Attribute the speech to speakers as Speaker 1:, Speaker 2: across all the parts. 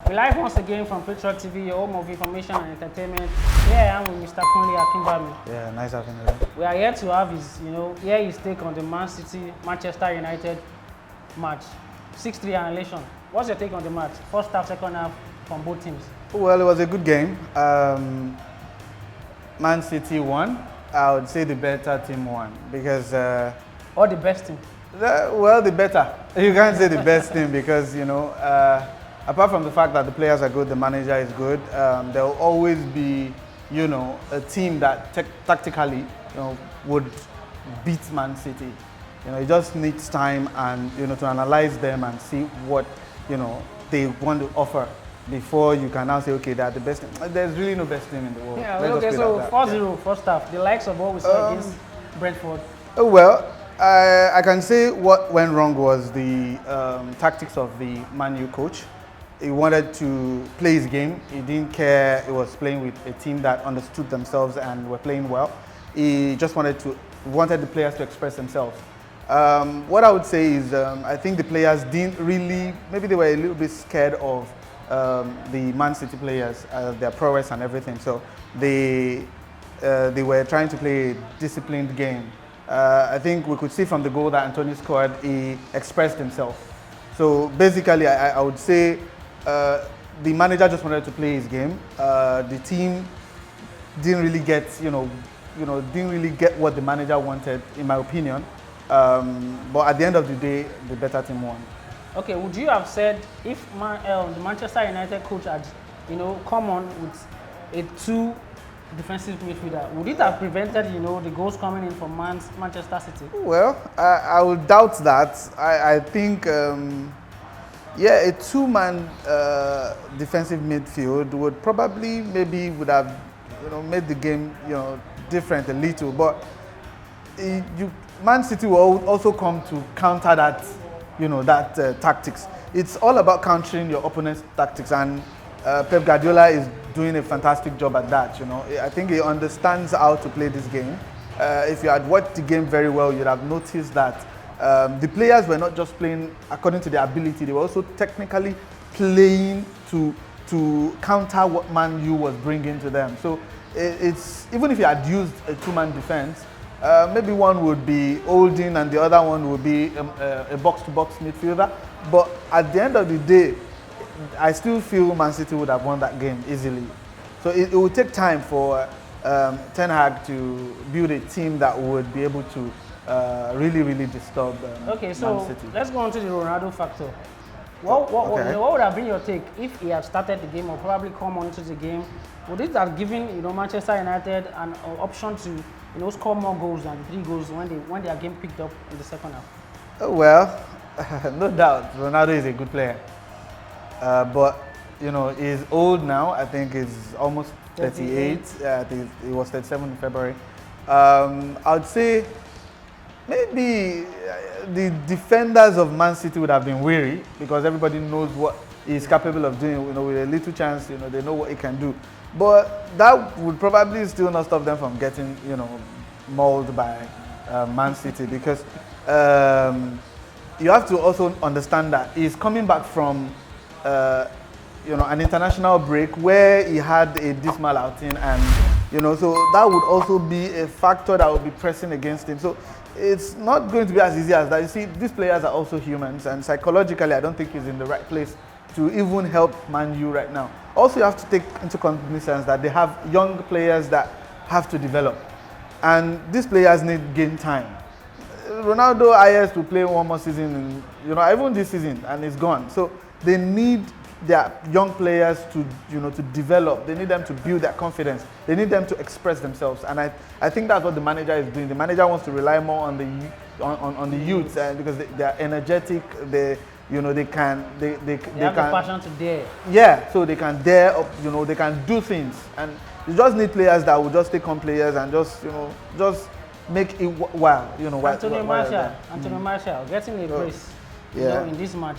Speaker 1: We live once again from PatriotTV, your home of information and entertainment. Here I am with Mr. Kunle.
Speaker 2: Yeah, nice having you.
Speaker 1: We are here to have his take on the Man City Manchester United match, 6-3 annihilation. What's your take on the match? First half, second half from both teams.
Speaker 2: Well, it was a good game. Man City won. I would say the better team won because.
Speaker 1: Or the best team?
Speaker 2: The better. You can't say the best team because apart from the fact that the players are good, the manager is good. There will always be, a team that tactically, would beat Man City. It just needs time and to analyze them and see what they want to offer before you can now say, okay, they're the best team. There's really no best team in the world.
Speaker 1: Yeah, okay, so 4-0 first half, the likes of what we saw against Brentford.
Speaker 2: Well, I can say what went wrong was the tactics of the Man U coach. He wanted to play his game. He didn't care. He was playing with a team that understood themselves and were playing well. He just wanted the players to express themselves. What I would say is I think the players didn't really, maybe they were a little bit scared of the Man City players, their prowess and everything. So they were trying to play a disciplined game. I think we could see from the goal that Anthony scored, he expressed himself. So basically, I would say the manager just wanted to play his game. The team didn't really get, didn't really get what the manager wanted, in my opinion. But at the end of the day, the better team won.
Speaker 1: Okay, would you have said if the Manchester United coach had, come on with a two defensive midfielder, would it have prevented, the goals coming in from Manchester City?
Speaker 2: Well, I would doubt that. I think, a two-man defensive midfield would probably would have, made the game, different a little. But Man City will also come to counter that, that tactics. It's all about countering your opponent's tactics, and Pep Guardiola is doing a fantastic job at that. I think he understands how to play this game. If you had watched the game very well, you'd have noticed that the players were not just playing according to their ability; they were also technically playing to counter what Man U was bringing to them. So it's even if you had used a two-man defense, maybe one would be holding and the other one would be a box-to-box midfielder. But at the end of the day, I still feel Man City would have won that game easily. So it would take time for Ten Hag to build a team that would be able to really disturb
Speaker 1: Okay, so
Speaker 2: Man City.
Speaker 1: Let's go on to the Ronaldo factor. What would have been your take if he had started the game or probably come on into the game? Would it have given Manchester United an option to score more goals than 3 goals when their game picked up in the second half?
Speaker 2: Well, no doubt, Ronaldo is a good player. But he's old now. I think he's almost 38. I think he was 37 in February. I would say maybe the defenders of Man City would have been weary because everybody knows what he's capable of doing. With a little chance, they know what he can do. But that would probably still not stop them from getting, mauled by Man City because you have to also understand that he's coming back from an international break where he had a dismal outing, and so that would also be a factor that would be pressing against him. So it's not going to be as easy as that. You see, these players are also humans, and psychologically, I don't think he's in the right place to even help Man U right now. Also, you have to take into cognizance that they have young players that have to develop, and these players need game time. Ronaldo IS to play one more season, even this season, and it's gone. So they need their young players to develop. They need them to build their confidence. They need them to express themselves, and I think that's what the manager is doing. The manager wants to rely more on the youths because they are energetic. They can
Speaker 1: have the passion to dare.
Speaker 2: Yeah, so they can dare up. They can do things, and you just need players that will just take on players and just make it wow.
Speaker 1: Anthony Martial getting a brace. In this match.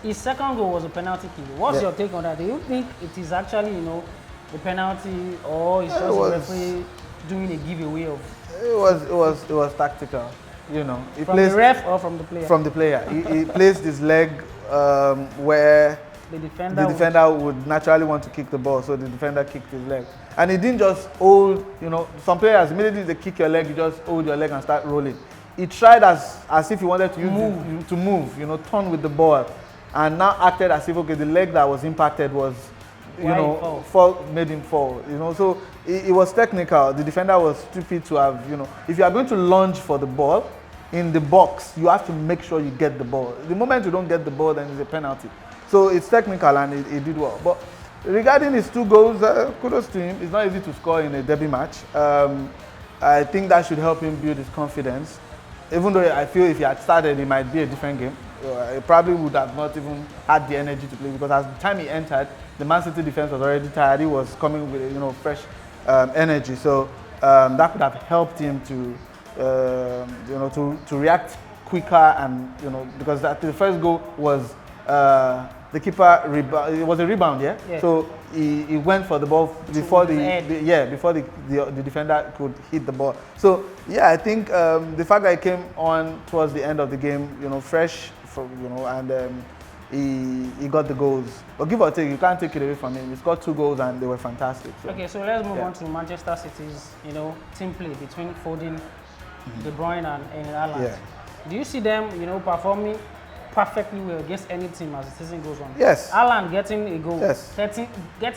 Speaker 1: His second goal was a penalty kick. What's your take on that? Do you think it is actually, a penalty, or it's just a referee doing a giveaway of?
Speaker 2: It was tactical.
Speaker 1: From the ref or from the player?
Speaker 2: From the player. He placed his leg where
Speaker 1: the defender
Speaker 2: would naturally want to kick the ball, so the defender kicked his leg. And he didn't just hold, some players, immediately they kick your leg, you just hold your leg and start rolling. He tried as if he wanted to move, turn with the ball, and now acted as if, okay, the leg that was impacted was, made him fall. So it was technical. The defender was stupid to have, if you are going to lunge for the ball in the box, you have to make sure you get the ball. The moment you don't get the ball, then it's a penalty. So it's technical, and he did well. But regarding his 2 goals, kudos to him. It's not easy to score in a derby match. I think that should help him build his confidence. Even though I feel if he had started, it might be a different game. He probably would have not even had the energy to play, because at the time he entered, the Man City defense was already tired. He was coming with fresh energy, so that could have helped him to to react quicker, and because the first goal was the keeper it was a rebound, yeah. So he went for the ball before before the defender could hit the ball. So yeah, I think the fact that he came on towards the end of the game, fresh, and he got the goals. But give or take, you can't take it away from him. He scored 2 goals and they were fantastic. So.
Speaker 1: Okay, so let's move on to Manchester City's team play between Foden, De Bruyne, and Haaland. Yeah. Do you see them performing perfectly well against any team as the season goes on?
Speaker 2: Yes.
Speaker 1: Haaland getting a goal,
Speaker 2: yes.
Speaker 1: getting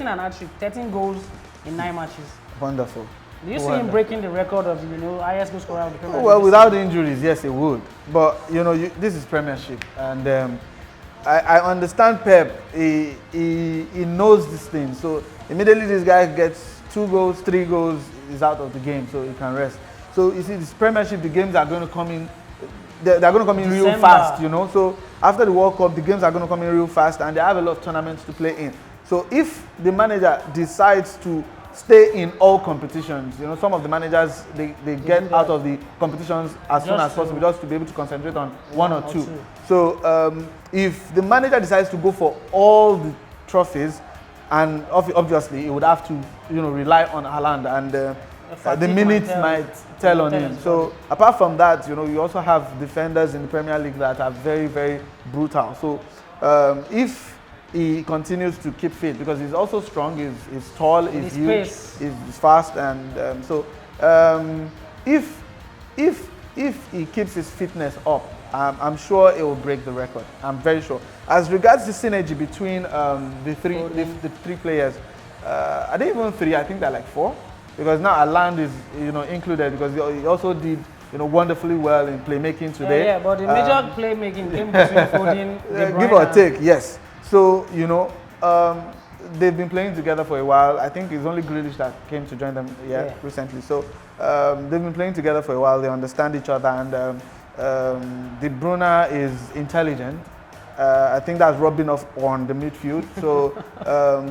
Speaker 1: an hat-trick, 13 goals in 9 matches.
Speaker 2: Wonderful.
Speaker 1: Do you see him breaking the record of highest goal scorer of the Premier League?
Speaker 2: Well, without injuries, yes, it would. But this is Premiership, and I understand Pep. He knows this thing. So immediately this guy gets 2 goals, 3 goals, he's out of the game, so he can rest. So you see, this Premiership, the games are going to come in. They're going to come in real fast, So after the World Cup, the games are going to come in real fast, and they have a lot of tournaments to play in. So if the manager decides to stay in all competitions, some of the managers, they get out of the competitions as soon as possible, just to be able to concentrate on one or two. So if the manager decides to go for all the trophies, and obviously he would have to rely on Haaland, and the minutes might tell on him. So apart from that, you also have defenders in the Premier League that are very, very brutal. So if he continues to keep fit, because he's also strong, he's tall, he's huge, he's fast, and so if he keeps his fitness up, I'm sure it will break the record. I'm very sure. As regards the synergy between the three players, are they even 3? I think they're like 4. Because now Haaland is included, because he also did wonderfully well in playmaking today.
Speaker 1: Yeah, but the major playmaking came between Foden, De Bruyne,
Speaker 2: give or take, yes. So they've been playing together for a while. I think it's only Grealish that came to join them recently. So they've been playing together for a while. They understand each other, and De Bruyne is intelligent. I think that's rubbing off on the midfield. So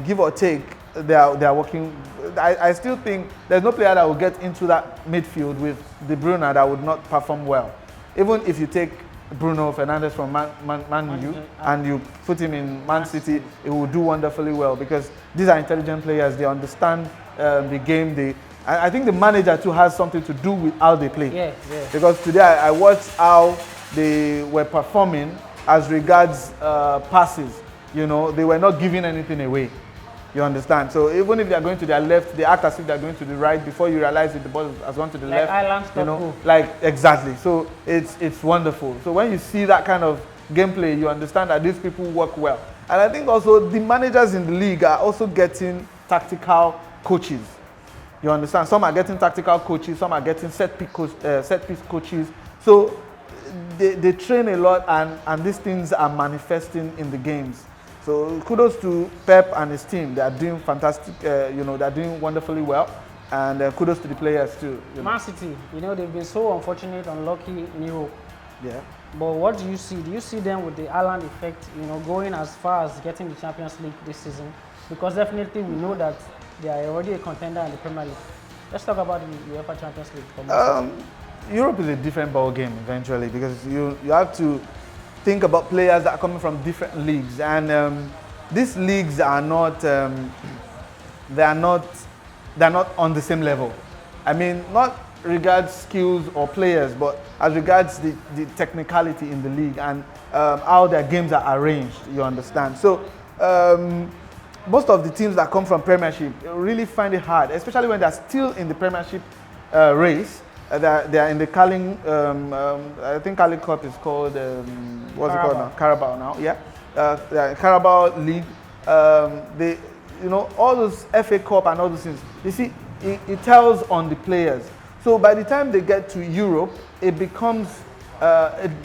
Speaker 2: give or take, they are working. I still think there's no player that will get into that midfield with De Bruyne that would not perform well. Even if you take Bruno Fernandes from Man Utd and you put him in Man City, it will do wonderfully well, because these are intelligent players. They understand the game. I think the manager too has something to do with how they play. Because today I watched how they were performing as regards passes. They were not giving anything away. You understand? So even if they are going to their left, they act as if they are going to the right before you realize that the ball has gone to the left. Exactly. So it's wonderful. So when you see that kind of gameplay, you understand that these people work well. And I think also the managers in the league are also getting tactical coaches. You understand? Some are getting tactical coaches, some are getting set piece coaches. So they train a lot, and these things are manifesting in the games. So kudos to Pep and his team. They are doing fantastic, they are doing wonderfully well. And kudos to the players too.
Speaker 1: Man City, they've been so unfortunate, unlucky in Europe.
Speaker 2: Yeah.
Speaker 1: But what do you see? Do you see them with the Haaland effect, going as far as getting the Champions League this season? Because definitely we know that they are already a contender in the Premier League. Let's talk about the UEFA Champions League.
Speaker 2: Europe is a different ball game eventually, because you have to think about players that are coming from different leagues, and these leagues are not they're not on the same level. I mean, not regards skills or players, but as regards the technicality in the league and how their games are arranged. You understand? So most of the teams that come from Premiership really find it hard, especially when they're still in the Premiership race. They're in the Carling, I think Carling Cup is called, what's it called now? Carabao now, yeah. Carabao League. They, you know, all those FA Cup and all those things. You see, it tells on the players. So by the time they get to Europe, it becomes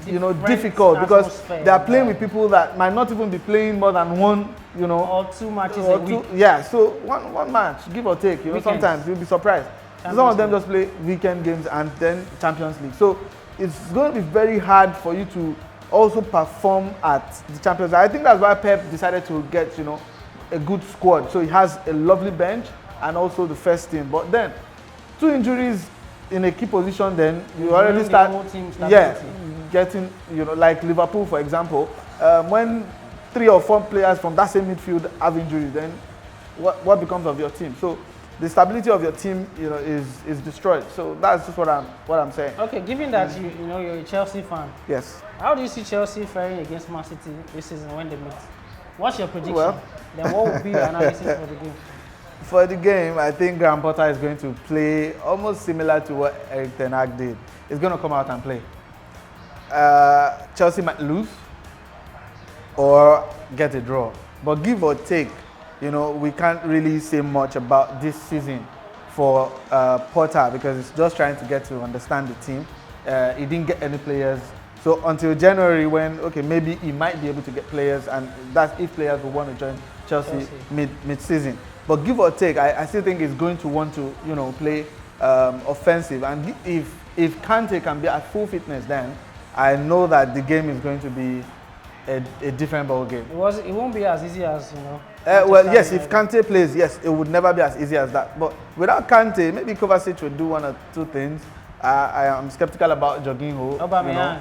Speaker 2: you know, difficult because they are playing with people that might not even be playing more than one, you know,
Speaker 1: or 2 matches a week.
Speaker 2: Yeah, so one match, give or take. You know, sometimes you'll be surprised. Some of them just play weekend games and then Champions League. So it's going to be very hard for you to also perform at the Champions League. I think that's why Pep decided to get, you know, a good squad. So he has a lovely bench and also the first team. But then 2 injuries in a key position, then you already start, getting, you know, like Liverpool, for example, when 3 or 4 players from that same midfield have injuries, then what becomes of your team? So the stability of your team, you know, is destroyed. So that's just what I'm saying.
Speaker 1: Okay, given that you know you're a Chelsea fan.
Speaker 2: Yes.
Speaker 1: How do you see Chelsea faring against Man City this season when they meet? What's your prediction?
Speaker 2: Well,
Speaker 1: then what would be your analysis for the game?
Speaker 2: For the game, I think Graham Potter is going to play almost similar to what Eric Ten Hag did. He's going to come out and play. Chelsea might lose or get a draw. But give or take, you know, we can't really say much about this season for Potter because he's just trying to get to understand the team. He didn't get any players. So until January when, okay, maybe he might be able to get players, and that's if players will want to join Chelsea mid-season. But give or take, I still think he's going to want to, you know, play offensive. And if Kante can be at full fitness, then I know that the game is going to be a different ball game.
Speaker 1: It won't be as easy as, you know.
Speaker 2: Well, yes, if Kante plays, yes, it would never be as easy as that. But without Kante, maybe Kovacic would do 1 or 2 things. I am skeptical about Jorginho.
Speaker 1: Aubameyang.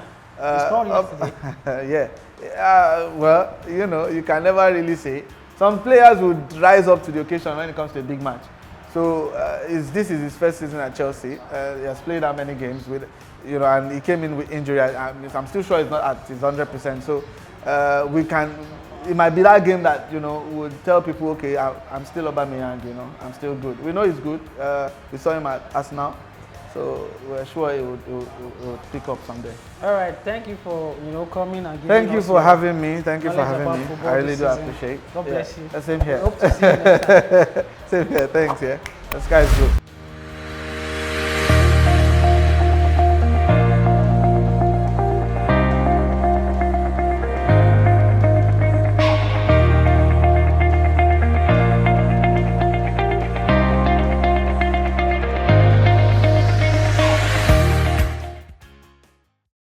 Speaker 2: Yeah. Well, you know, you can never really say. Some players would rise up to the occasion when it comes to a big match. So this is his first season at Chelsea. He has played how many games with, you know, and he came in with injury. I'm still sure he's not at his 100%. So it might be that game that, you know, would tell people, okay, I'm still Aubameyang, you know, I'm still good. We know he's good. We saw him at Arsenal. So we're sure it would pick up someday.
Speaker 1: All right, thank you for, you know, coming and giving
Speaker 2: Thank you
Speaker 1: us
Speaker 2: for having me. Thank you for
Speaker 1: knowledge
Speaker 2: having me.
Speaker 1: about
Speaker 2: I really do
Speaker 1: football this
Speaker 2: appreciate.
Speaker 1: God bless you.
Speaker 2: Same here.
Speaker 1: Hope to see you next time.
Speaker 2: Same here. Thanks. Yeah, this guy's good.